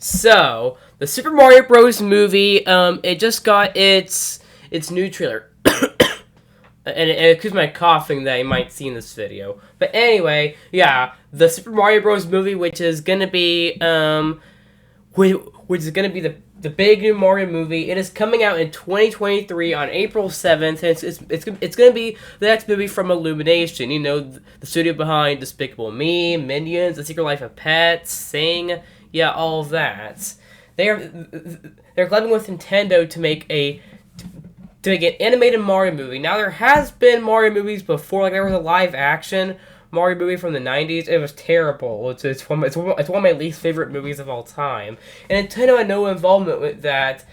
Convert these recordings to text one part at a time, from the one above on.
So, the Super Mario Bros. Movie, it just got its new trailer. And it includes my coughing that you might see in this video. But anyway, yeah, the Super Mario Bros. Movie, which is gonna be, which is gonna be the big new Mario movie. It is coming out in 2023 on April 7th. And it's gonna be the next movie from Illumination. You know, the studio behind Despicable Me, Minions, The Secret Life of Pets, Sing. Yeah, all of that. They're collabing with Nintendo to make an animated Mario movie. Now, there has been Mario movies before. Like, there was a live-action Mario movie from the 90s. It was terrible. It's one of my least favorite movies of all time. And Nintendo had no involvement with that.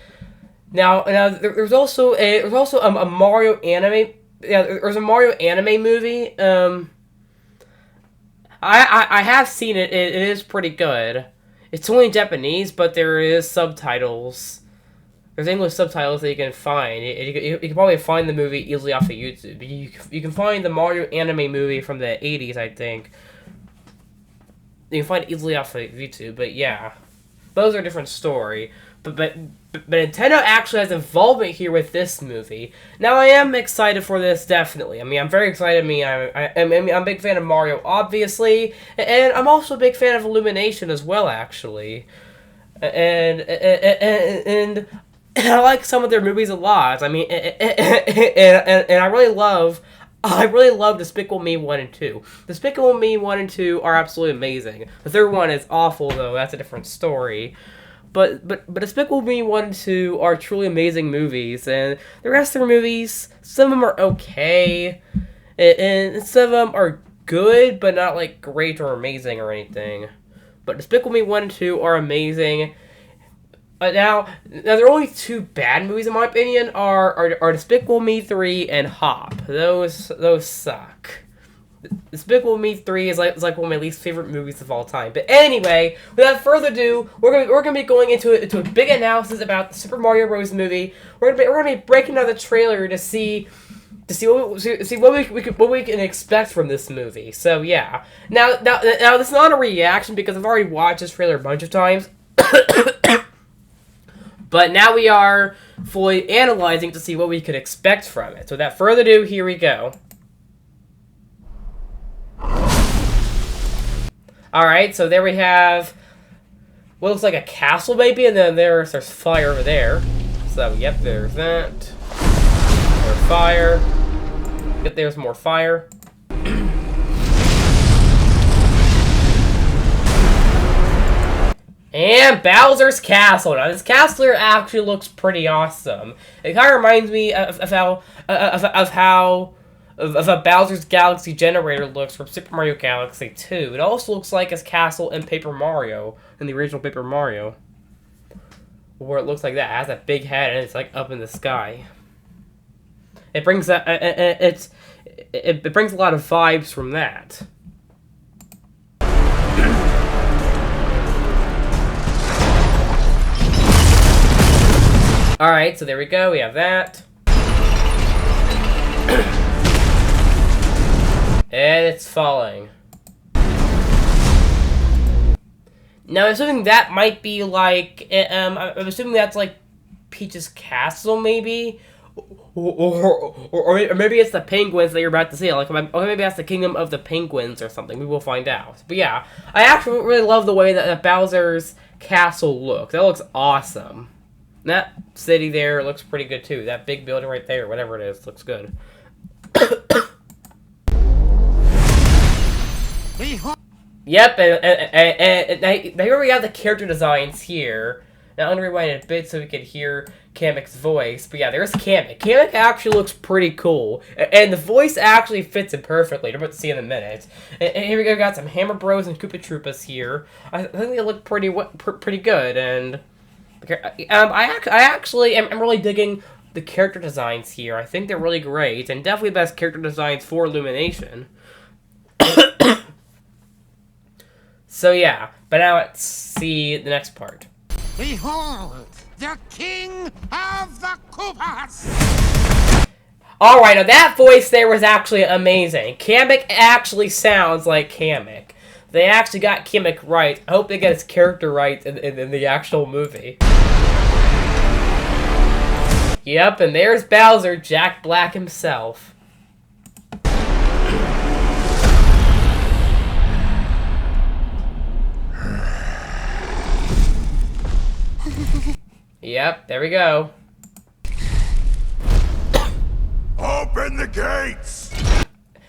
Now there's also a Mario anime. Yeah, there's a Mario anime movie. I have seen it. It is pretty good. It's only in Japanese, but there is subtitles. There's English subtitles that you can find. You can probably find the movie easily off of YouTube. You can find the Mario anime movie from the 80s, I think. You can find it easily off of YouTube, but yeah. Those are a different story. But Nintendo actually has involvement here with this movie. Now, I am excited for this, definitely. I mean, I'm very excited. I'm a big fan of Mario, obviously. And I'm also a big fan of Illumination as well, actually. And I like some of their movies a lot. I mean, and I really love Despicable Me 1 and 2. Despicable Me 1 and 2 are absolutely amazing. The third one is awful, though. That's a different story. But Despicable Me 1 and 2 are truly amazing movies, and the rest of their movies, some of them are okay, and some of them are good, but not, like, great or amazing or anything. But Despicable Me 1 and 2 are amazing. Now there are only two bad movies, in my opinion, are Despicable Me 3 and Hop. Those suck. Despicable Me 3 is like one of my least favorite movies of all time. But anyway, without further ado, we're gonna be going into a big analysis about the Super Mario Bros. Movie. We're gonna be breaking down the trailer to see what we can expect from this movie. So yeah. Now this is not a reaction because I've already watched this trailer a bunch of times. But now we are fully analyzing to see what we could expect from it. So without further ado, here we go. Alright, so there we have what looks like a castle maybe, and then there's fire over there. So, yep, there's that. There's fire. Yep, there's more fire. And Bowser's Castle. Now, this castle here actually looks pretty awesome. It kind of reminds me of how Bowser's Galaxy Generator looks from Super Mario Galaxy 2. It also looks like his castle in Paper Mario, in the original Paper Mario, where it looks like that. It has that big head and it's like up in the sky. It brings it brings a lot of vibes from that. Alright, so there we go, we have that. And it's falling. Now, I'm assuming that might be like, I'm assuming that's like Peach's castle, maybe? Or maybe it's the penguins that you're about to see. Like, or maybe that's the Kingdom of the Penguins or something. We will find out. But yeah, I actually really love the way that Bowser's castle looks. That looks awesome. That city there looks pretty good too. That big building right there, whatever it is, looks good. Yep, and here we have the character designs here. Now, I'm going to rewind it a bit so we can hear Kamek's voice. But yeah, there's Kamek. Kamek actually looks pretty cool. And the voice actually fits it perfectly. You're about to see in a minute. And here we go, got some Hammer Bros and Koopa Troopas here. I think they look pretty good. And I actually am really digging the character designs here. I think they're really great. And definitely the best character designs for Illumination. So yeah, but now let's see the next part. Behold, the king of the Koopas! Alright, now that voice there was actually amazing. Kamek actually sounds like Kamek. They actually got Kamek right. I hope they get his character right in the actual movie. Yep, and there's Bowser, Jack Black himself. Yep, there we go. Open the gates!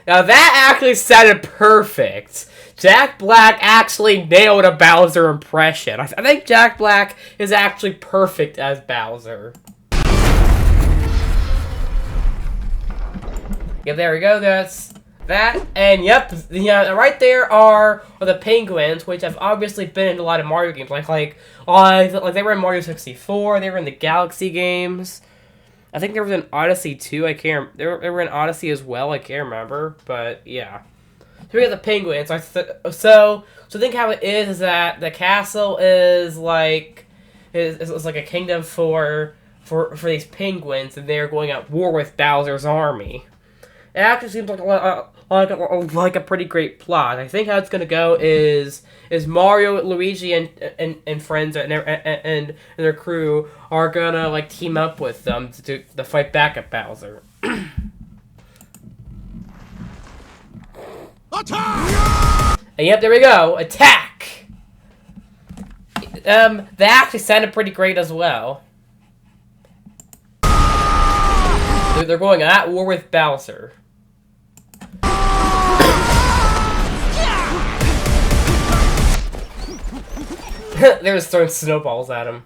Now that actually sounded perfect. Jack Black actually nailed a Bowser impression. I think Jack Black is actually perfect as Bowser. Yep, there we go. That's that. And yep, right there are the penguins, which have obviously been in a lot of Mario games. Like they were in Mario 64. They were in the Galaxy games. I think there was an Odyssey too. I can't. They were in Odyssey as well. I can't remember, but yeah. So we got the penguins. So think how it is that the castle is like is like a kingdom for these penguins, and they're going at war with Bowser's army. It actually seems like a pretty great plot. I think how it's gonna go is Mario, Luigi, and friends and their crew are gonna like team up with them to fight back at Bowser. Attack! And yep, there we go. Attack. They actually sounded pretty great as well. They're going at war with Bowser. They're just throwing snowballs at him.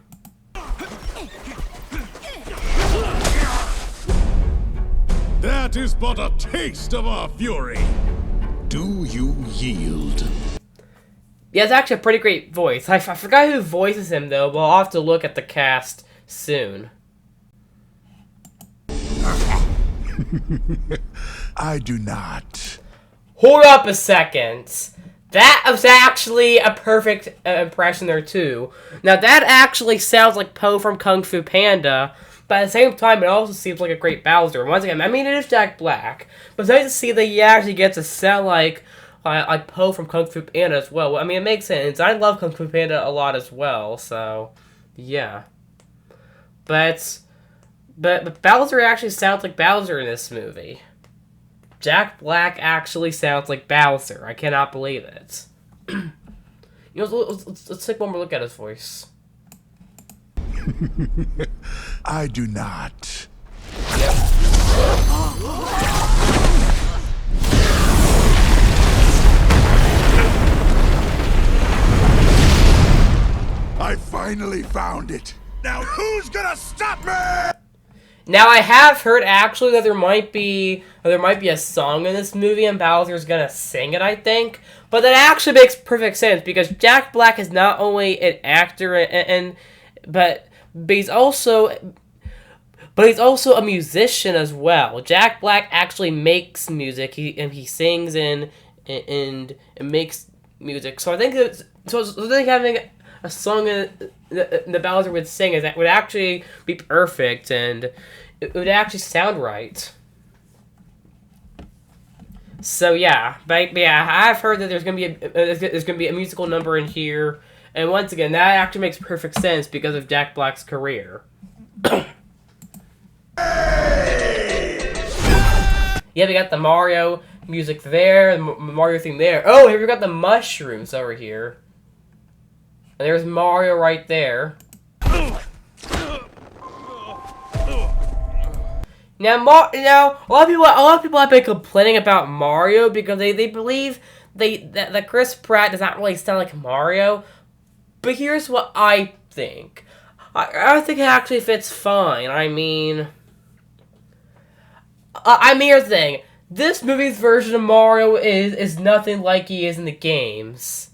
That is but a taste of our fury. Do you yield? Yeah, it's actually a pretty great voice. I forgot who voices him, though, but I'll have to look at the cast soon. I do not. Hold up a second. That was actually a perfect impression there, too. Now, that actually sounds like Po from Kung Fu Panda, but at the same time, it also seems like a great Bowser. Once again, I mean, it is Jack Black, but it's nice to see that he actually gets to sound like Po from Kung Fu Panda as well. I mean, it makes sense. I love Kung Fu Panda a lot as well, so, yeah. But Bowser actually sounds like Bowser in this movie. Jack Black actually sounds like Bowser. I cannot believe it. Let's take one more look at his voice. I do not. Yep. I finally found it. Now who's gonna stop me? Now I have heard actually that there might be a song in this movie and Bowser's gonna sing it, I think. But that actually makes perfect sense because Jack Black is not only an actor but he's also a musician as well. Jack Black actually makes music. He sings and makes music. So I think having a song that Bowser would sing would actually be perfect, and it would actually sound right. So yeah, but yeah, I've heard that there's gonna be a musical number in here, and once again, that actually makes perfect sense because of Jack Black's career. Yeah, we got the Mario music there, the Mario theme there. Oh, here we got the mushrooms over here. And there's Mario right there. Now, a lot of people have been complaining about Mario because they believe that Chris Pratt does not really sound like Mario. But here's what I think. I think it actually fits fine. I mean, here's the thing. This movie's version of Mario is nothing like he is in the games.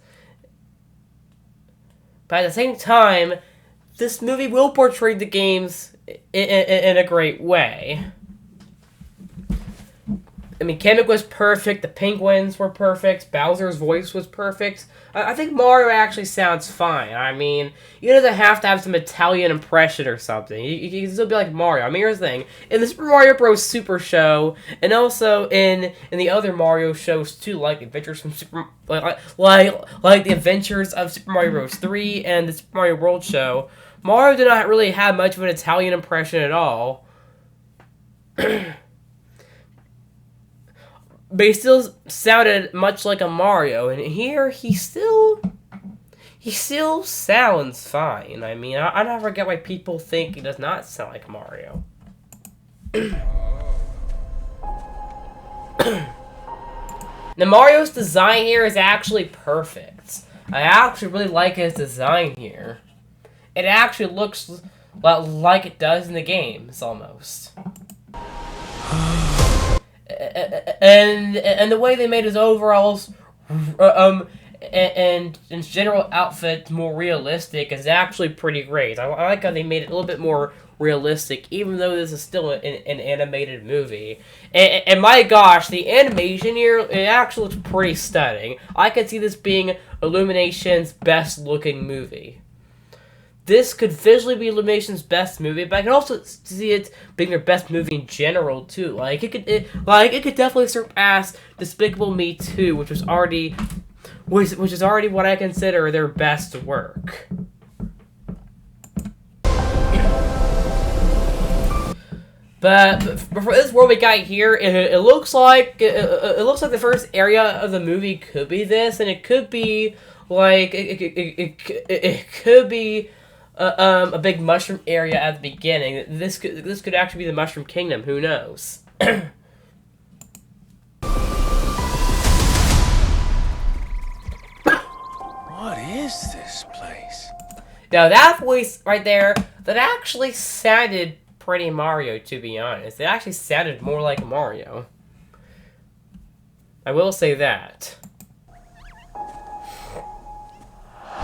But at the same time, this movie will portray the games in a great way. I mean, Kamek was perfect, the penguins were perfect, Bowser's voice was perfect. I think Mario actually sounds fine. I mean, he doesn't have to have some Italian impression or something. You can still be like Mario. I mean, here's the thing. In the Super Mario Bros. Super Show, and also in the other Mario shows too, like Adventures from Super... Like the Adventures of Super Mario Bros. 3 and the Super Mario World Show, Mario did not really have much of an Italian impression at all. But he still sounded much like a Mario, and here he still sounds fine. I mean, I never get why people think he does not sound like Mario. Now, Mario's design here is actually perfect. I actually really like his design here. It actually looks like it does in the games, almost. And the way they made his overalls and his general outfit more realistic is actually pretty great. I like how they made it a little bit more realistic, even though this is still an animated movie. And my gosh, the animation here, it actually looks pretty stunning. I could see this being Illumination's best looking movie. This could visually be Illumination's best movie, but I can also see it being their best movie in general too. Like it could definitely surpass Despicable Me 2, which is already what I consider their best work. But for this world we got here, it looks like the first area of the movie could be this, and it could be like it could be. A big mushroom area at the beginning. This could actually be the Mushroom Kingdom. Who knows? What is this place? Now that voice right there, that actually sounded pretty Mario, to be honest. It actually sounded more like Mario. I will say that.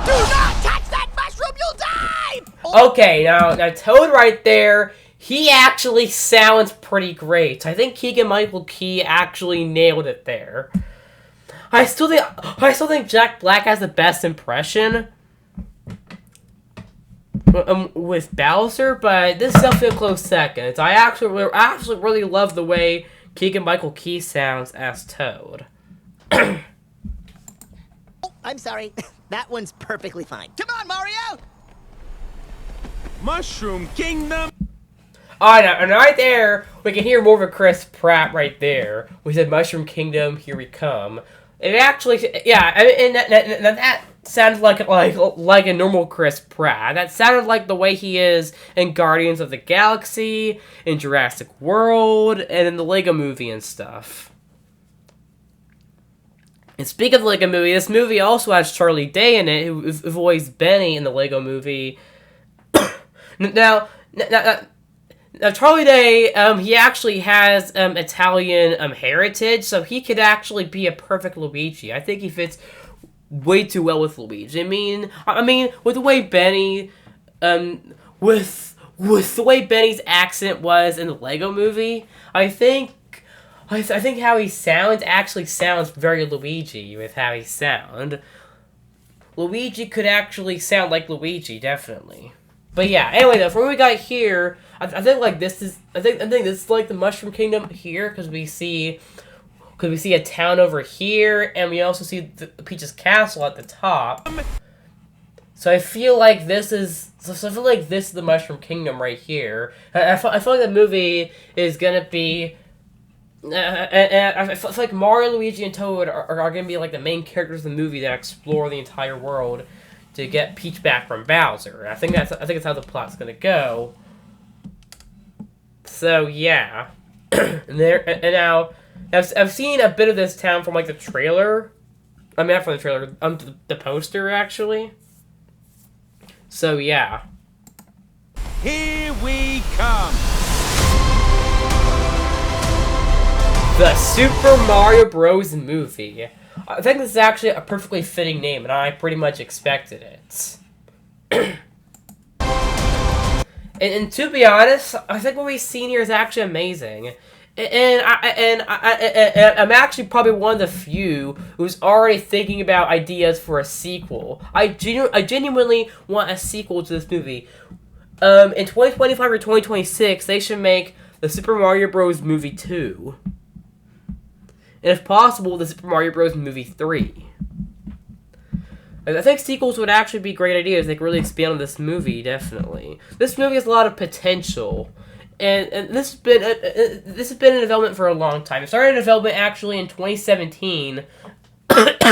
Do not touch that mushroom, you'll die! Okay, now Toad right there, he actually sounds pretty great. I think Keegan-Michael Key actually nailed it there. I still think Jack Black has the best impression with Bowser, but this is definitely a close second. I actually really love the way Keegan-Michael Key sounds as Toad. Oh, I'm sorry. That one's perfectly fine. Come on, Mario! Mushroom Kingdom! Alright, and right there, we can hear more of a Chris Pratt right there. We said Mushroom Kingdom, here we come. It actually, yeah, and that sounds like a normal Chris Pratt. That sounded like the way he is in Guardians of the Galaxy, in Jurassic World, and in the Lego Movie and stuff. And speaking of the Lego Movie, this movie also has Charlie Day in it, who voiced Benny in the Lego Movie. Now, Charlie Day, he actually has Italian heritage, so he could actually be a perfect Luigi. I think he fits way too well with Luigi. I mean, with the way Benny, with the way Benny's accent was in the Lego Movie, I think how he sounds actually sounds very Luigi with how he sound. Luigi could actually sound like Luigi, definitely. But yeah, anyway though, from what we got here, I think like this is I think this is like the Mushroom Kingdom here, because we see a town over here, and we also see the Peach's castle at the top. So I feel like this is the Mushroom Kingdom right here. I feel like the movie is gonna be. I feel like Mario, Luigi, and Toad are going to be like the main characters of the movie that explore the entire world to get Peach back from Bowser. I think that's how the plot's going to go. So yeah, and now I've seen a bit of this town from like the trailer. I mean, not from the trailer, the poster actually. So yeah. Here we come! The Super Mario Bros. Movie. I think this is actually a perfectly fitting name, and I pretty much expected it. and to be honest, I think what we've seen here is actually amazing. I'm actually probably one of the few who's already thinking about ideas for a sequel. I genuinely want a sequel to this movie. In 2025 or 2026, they should make the Super Mario Bros. Movie 2. And if possible, the Super Mario Bros. Movie 3. I think sequels would actually be great ideas. They could really expand on this movie, definitely. This movie has a lot of potential. And this has been in development for a long time. It started development actually in 2017, but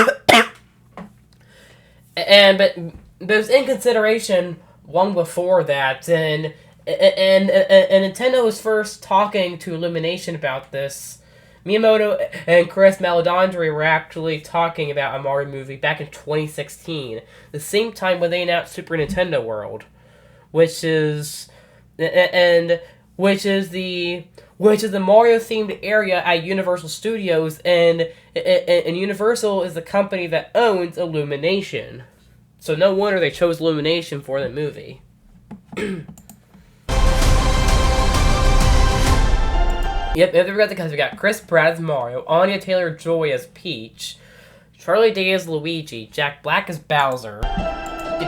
it was in consideration long before that. And Nintendo was first talking to Illumination about this. Miyamoto and Chris Maledandri were actually talking about a Mario movie back in 2016, the same time when they announced Super Nintendo World, which is the Mario themed area at Universal Studios, and Universal is the company that owns Illumination. So no wonder they chose Illumination for the movie. Yep, we got Chris Pratt as Mario, Anya Taylor-Joy as Peach, Charlie Day as Luigi, Jack Black as Bowser,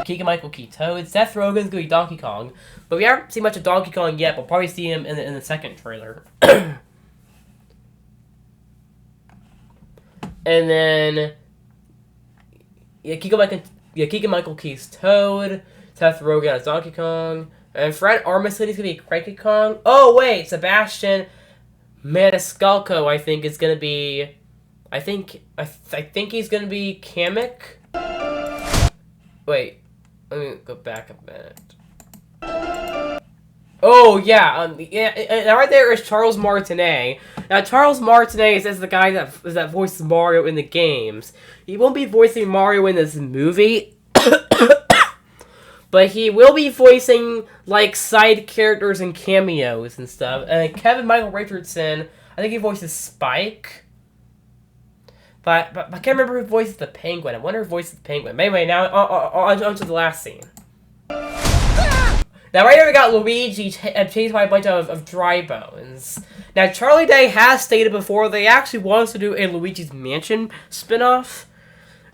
Keegan-Michael Key Toad, Seth Rogen's gonna be Donkey Kong, but we haven't seen much of Donkey Kong yet. We'll probably see him in the second trailer. And then Keegan-Michael Key's Toad, Seth Rogen as Donkey Kong, and Fred Armisen is gonna be Cranky Kong. Oh wait, Sebastian Maniscalco, I think, is gonna be. I think he's gonna be Kamek. Wait, let me go back a minute. Oh yeah, and right there is Charles Martinet. Now Charles Martinet is the guy that voices Mario in the games. He won't be voicing Mario in this movie. But he will be voicing, like, side characters and cameos and stuff. And Kevin Michael Richardson, I think he voices Spike. But I can't remember who voices the Penguin. I wonder who voices the Penguin. But anyway, now on to the last scene. Now, right here we got Luigi chased by a bunch of dry bones. Now, Charlie Day has stated before they actually want us to do a Luigi's Mansion spin-off.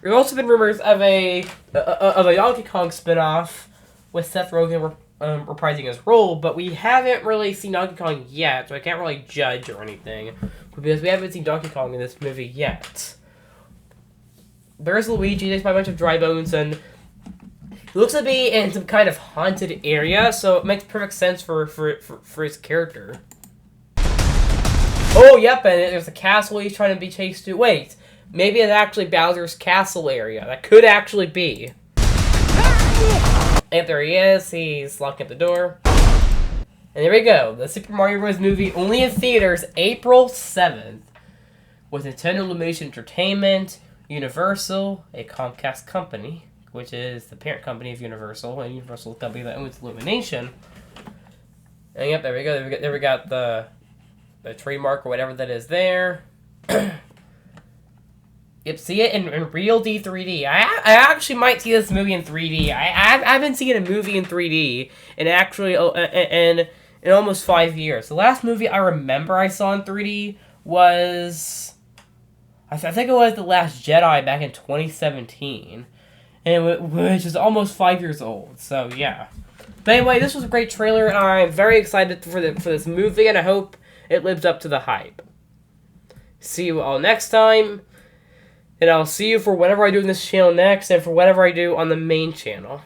There's also been rumors of a Donkey Kong spin-off with Seth Rogen reprising his role, but we haven't really seen Donkey Kong yet, so I can't really judge or anything, because we haven't seen Donkey Kong in this movie yet. There's Luigi, there's a bunch of dry bones, and he looks to be in some kind of haunted area, so it makes perfect sense for his character. Oh, yep, and there's a castle he's trying to be chased to. Wait. Maybe it's actually Bowser's castle area. That could actually be. And there he is. He's locking up the door. And there we go. The Super Mario Bros. Movie only in theaters April 7th. With Nintendo Illumination Entertainment, Universal, a Comcast company, which is the parent company of Universal, and Universal company that owns Illumination. And yep, there we go. There we got the trademark or whatever that is there. Yep, see it in real D3D. I actually might see this movie in 3D. I haven't seen a movie in 3D in actually in almost 5 years. The last movie I remember I saw in 3D was I think it was The Last Jedi back in 2017, and which is almost 5 years old. So yeah. But anyway, this was a great trailer, and I'm very excited for this movie, and I hope it lives up to the hype. See you all next time. And I'll see you for whatever I do in this channel next, and for whatever I do on the main channel.